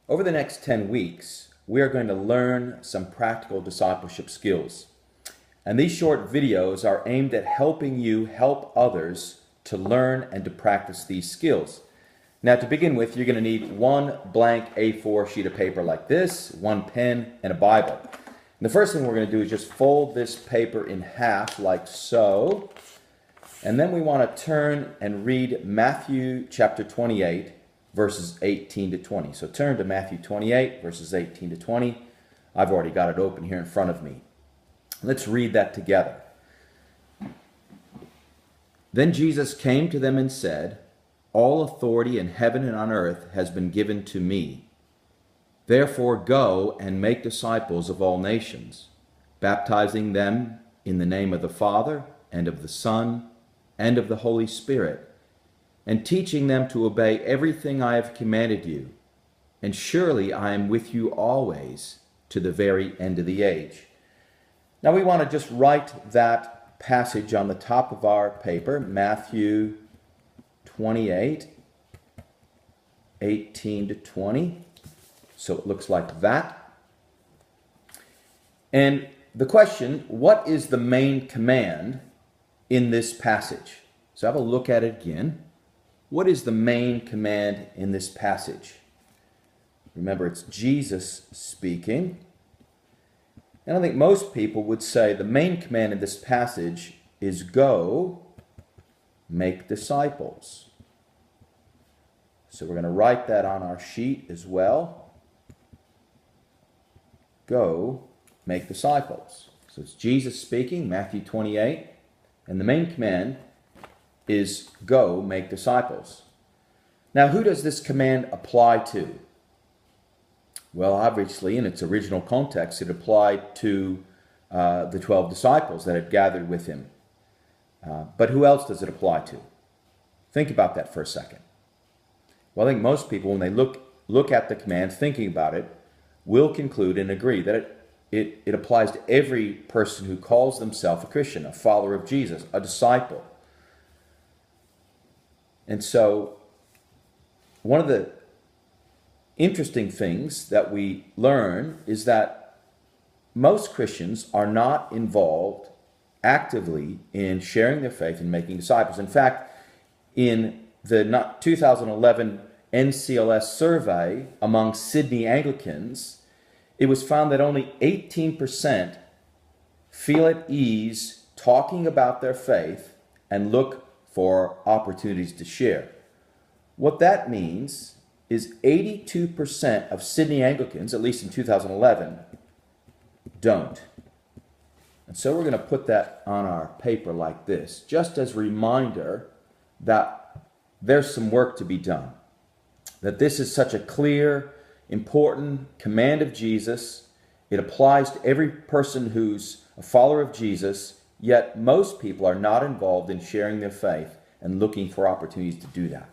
Over the next 10 weeks, we are going to learn some practical discipleship skills. And these short videos are aimed at helping you help others to learn and to practice these skills. Now, to begin with, you're going to need one blank A4 sheet of paper like this, one pen, and a Bible. And the first thing we're going to do is just fold this paper in half like so. And then we want to turn and read Matthew chapter 28, verses 18 to 20. So turn to Matthew 28, verses 18 to 20. I've already got it open here in front of me. Let's read that together. Then Jesus came to them and said, "All authority in heaven and on earth has been given to me. Therefore go and make disciples of all nations, baptizing them in the name of the Father and of the Son and of the Holy Spirit, and teaching them to obey everything I have commanded you. And surely I am with you always to the very end of the age." Now we want to just write that passage on the top of our paper, Matthew 28, 18 to 20. So it looks like that. And the question, what is the main command in this passage? So have a look at it again. What is the main command in this passage? Remember, it's Jesus speaking. And I think most people would say the main command in this passage is go make disciples. So we're going to write that on our sheet as well. Go make disciples. So it's Jesus speaking, Matthew 28. And the main command is go make disciples. Now, who does this command apply to? Well, obviously, in its original context, it applied to the 12 disciples that had gathered with him. But who else does it apply to? Think about that for a second. Well, I think most people, when they look at the command, thinking about it, will conclude and agree that it applies to every person who calls themselves a Christian, a follower of Jesus, a disciple. And so, one of the interesting things that we learn is that most Christians are not involved actively in sharing their faith and making disciples. In fact, in the 2011 NCLS survey among Sydney Anglicans, it was found that only 18% feel at ease talking about their faith and look for opportunities to share. What that means is 82% of Sydney Anglicans, at least in 2011, don't. And so we're going to put that on our paper like this, just as a reminder that there's some work to be done. That this is such a clear, important command of Jesus. It applies to every person who's a follower of Jesus, yet most people are not involved in sharing their faith and looking for opportunities to do that.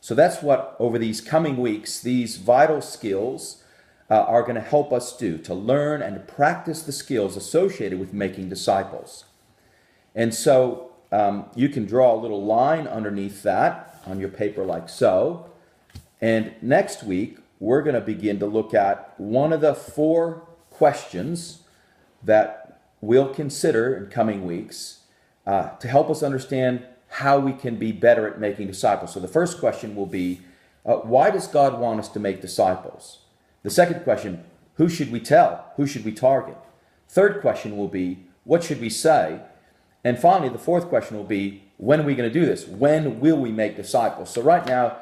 So that's what, over these coming weeks, these vital skills are going to help us do, to learn and to practice the skills associated with making disciples. And so you can draw a little line underneath that on your paper like so. And next week, we're going to begin to look at one of the 4 questions that we'll consider in coming weeks to help us understand how we can be better at making disciples. So the first question will be, why does God want us to make disciples? The second question, who should we tell? Who should we target? Third question will be, what should we say? And finally, the fourth question will be, when are we going to do this? When will we make disciples? So right now,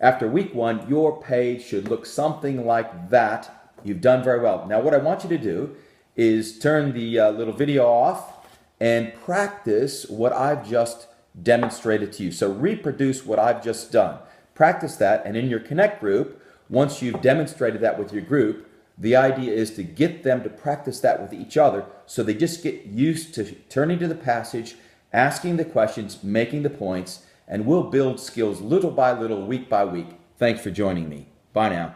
after week 1, your page should look something like that. You've done very well. Now, what I want you to do is turn the little video off and practice what I've just demonstrated to you. So reproduce what I've just done. Practice that, and in your Connect group, once you've demonstrated that with your group, the idea is to get them to practice that with each other so they just get used to turning to the passage, asking the questions, making the points, and we'll build skills little by little, week by week. Thanks for joining me. Bye now.